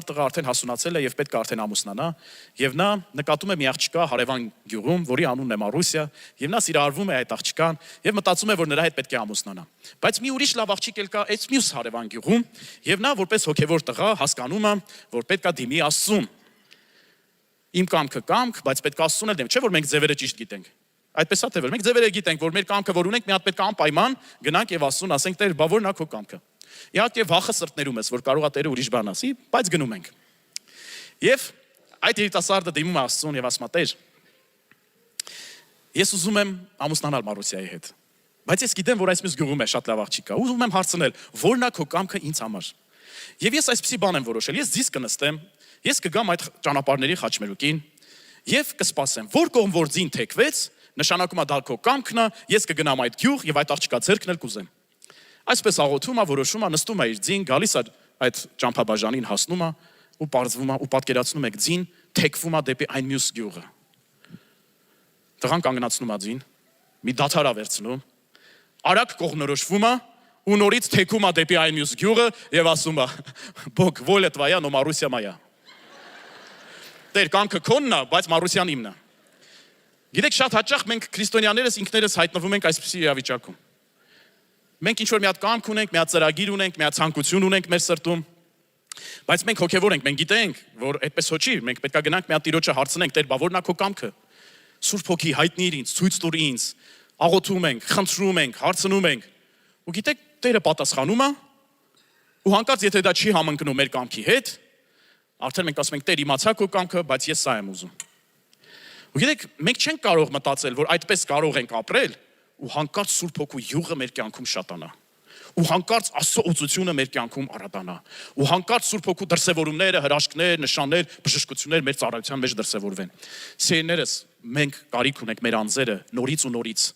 Տղա արդեն հասունացել է եւ պետք է արդեն ամուսնանա, եւ նա նկատում է մի աղջկա հարևան գյուղում, որի անունն է Մարուսիա, եւ նա սիրահարվում է այդ աղջկան եւ մտածում է, որ նրա հետ պետք է ամուսնանա։ Բայց մի ուրիշ լավ աղջիկ էլ կա այդ մյուս հարևան գյուղում, եւ նա որպես հոգեվոր տղա հասկանում է, որ պետք է դիմի Աստծուն։ Իմ կամքը կամք, բայց պետք է Աստծուն էլ դեմ, չէ՞ որ մենք ձևերը ճիշտ գիտենք։ Այդպես է թե որ մենք ձևերը գիտենք, որ մեր կամքը որ ունենք, մի հատ պետք է անպայման գնանք եւ Աստծուն ասենք, Տեր, բա որն է քո կամքը։ Իհարկե վախը սրտներում ես, որ կարող է Տերը ուրիշ բան ասի, բայց գնում ենք։ Եվ այդ երիտասարդը դիմում է Աստծուն եւ ասում է. Տեր, ես ուզում եմ ամուսնանալ Մարուսիայի հետ, բայց ես գիտեմ, որ այս մյուս գյուղում է շատ լավ աղջիկ կա, ուզում եմ հարցնել, որն է քո կամքը ինձ համար։ Եվ ես այսպեսի բան եմ որոշել, ես ձիզ կնստեմ, ես կգամ այդ ճանապարհների խաչմերուկին եւ կսպասեմ, որ կողմ որ ձին թեքվեց, նշանակում է դա քո կամքն է, ես կգնամ այդ գյուղ եւ այդ աղջկա ձեռքն էլ կուզեմ։ Այսպես աղոթում է, որոշում է, նստում է իր ձին, գալիս է այդ ճամփաբաժանին, հասնում է ու պարզվում է ու պատկերացնում եք ձին, թեքվում է դեպի այն մյուս գյուղը։ Տղան կանգնացնում է ձին, մի դադար է վերցնում, արագ կողմնորոշվում է ու նորից թեքում է դեպի այն մյուս գյուղը եւ ասում է. Բոգ, վոլե твоя, но Մարուսիա моя։ Տեր, կամքը քոնն է, բայց Մարուսիան իմն է։ Գիտեք, շատ հաճախ մենք քրիստոնյաներս ինքներս հայտնվում ենք այսպիսի իրավիճակում։ Մենք ինչ-որ մի հատ կամք ունենք, մի հատ ծրագիր ունենք, մի հատ ցանկություն ունենք մեր սրտում, բայց մենք հոգևոր ենք, մենք գիտենք, որ այդպես հո չի, մենք պետք է գնանք մի հատ Տիրոջը հարցնենք, Տեր, բա որն է քո կամքը։ Սուրբ Հոգի հայտնիր ինձ, ցույց տուր ինձ, աղոթում ենք, խնդրում ենք, հարցնում ենք։ Ու գիտեք, Տերը պատասխանում է, ու հանկարծ եթե դա չի համընկնում մեր կամքի հետ, արդեն մենք ասում ենք, Տեր, իմացա քո կամքը, բայց ես սա եմ ուզում։ Ու գիտեք, մենք չենք կարող մտածել, որ այդպես կարող ենք ապրել, ու հանկարծ Սուրբ Հոգու յուղը մեր կյանքում շատանա, ու հանկարծ Աստծո օծությունը մեր կյանքում առատանա, ու հանկարծ Սուրբ Հոգու դրսևորումները, հրաշքներ, նշաններ, բժշկություններ մեր ծառայության մեջ դրսևորվեն։ Սիրելիներս, մենք կարիք ունենք մեր անձերը նորից ու նորից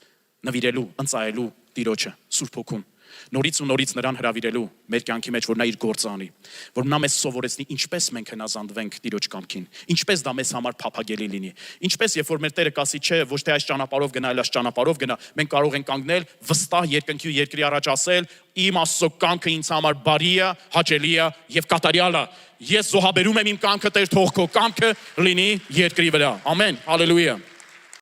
նվիրելու, ընծայելու Տիրոջը, Սուրբ Հոգուն, նորից ու նորից նրան հրավիրելու մեր կյանքի մեջ, որ նա իր գործը անի, որ նա մեզ սովորեցնի ինչպես մենք հնազանդվենք Տիրոջ կամքին, ինչպես դա մեզ համար փափագելի լինի, ինչպես երբ որ մեր Տերը կասի, չէ, ոչ թե այս ճանապարհով գնա, այլ այս ճանապարհով գնա, մենք կարող ենք կանգնել, վստահ երկնքի ու երկրի առաջ ասել, իմ Աստծո կամքը ինձ համար բարի է, հաճելի է եւ կատարյալ է։ Ես զոհաբերում եմ իմ կամքը, Տեր, թող քո կամքը լինի երկրի վրա։ Ամեն, հալելույա։